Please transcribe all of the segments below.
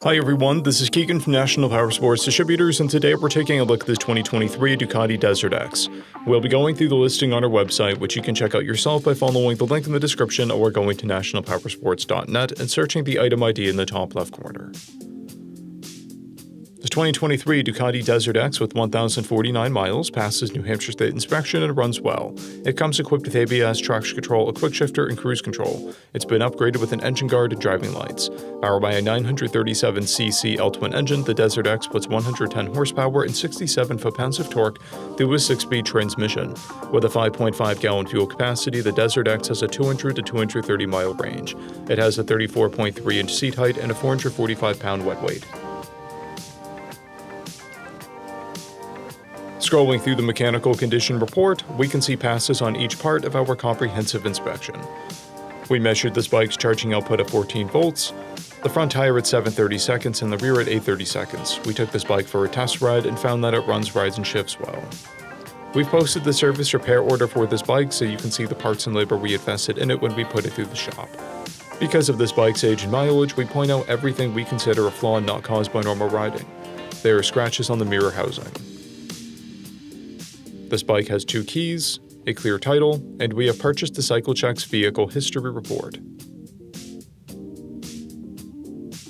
Hi everyone, this is Keegan from National Powersports Distributors, and today we're taking a look at the 2023 Ducati Desert X. We'll be going through the listing on our website, which you can check out yourself by following the link in the description or going to nationalpowersports.net and searching the item ID in the top left corner. The 2023 Ducati Desert X with 1,049 miles passes New Hampshire State inspection and runs well. It comes equipped with ABS, traction control, a quick shifter, and cruise control. It's been upgraded with an engine guard and driving lights. Powered by a 937cc L-twin engine, the Desert X puts 110 horsepower and 67 foot-pounds of torque through a 6-speed transmission. With a 5.5-gallon fuel capacity, the Desert X has a 200 to 230-mile range. It has a 34.3-inch seat height and a 445-pound wet weight. Scrolling through the mechanical condition report, we can see passes on each part of our comprehensive inspection. We measured this bike's charging output at 14 volts, the front tire at 7/30 seconds and the rear at 8/30 seconds. We took this bike for a test ride and found that it runs, rides, and shifts well. We've posted the service repair order for this bike so you can see the parts and labor we invested in it when we put it through the shop. Because of this bike's age and mileage, we point out everything we consider a flaw not caused by normal riding. There are scratches on the mirror housing. This bike has 2 keys, a clear title, and we have purchased the CycleCheck's vehicle history report.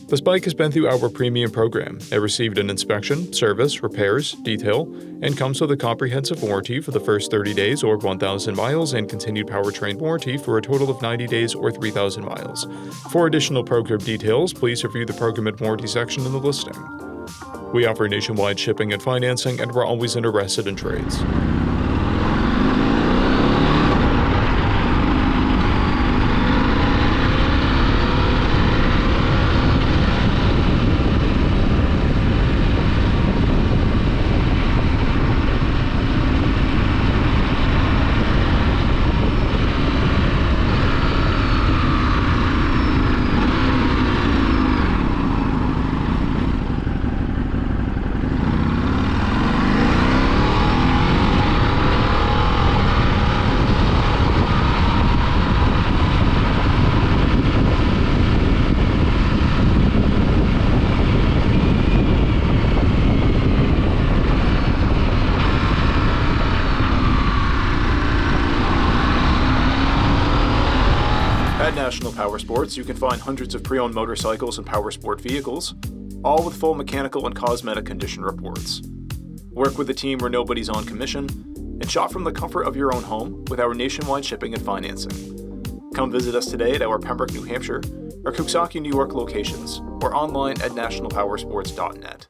This bike has been through our premium program. It received an inspection, service, repairs, detail, and comes with a comprehensive warranty for the first 30 days or 1,000 miles and continued powertrain warranty for a total of 90 days or 3,000 miles. For additional program details, please review the program and warranty section in the listing. We offer nationwide shipping and financing, and we're always interested in trades. At National Powersports, you can find hundreds of pre-owned motorcycles and powersport vehicles, all with full mechanical and cosmetic condition reports. Work with a team where nobody's on commission, and shop from the comfort of your own home with our nationwide shipping and financing. Come visit us today at our Pembroke, New Hampshire, or Coxsackie, New York locations, or online at nationalpowersports.net.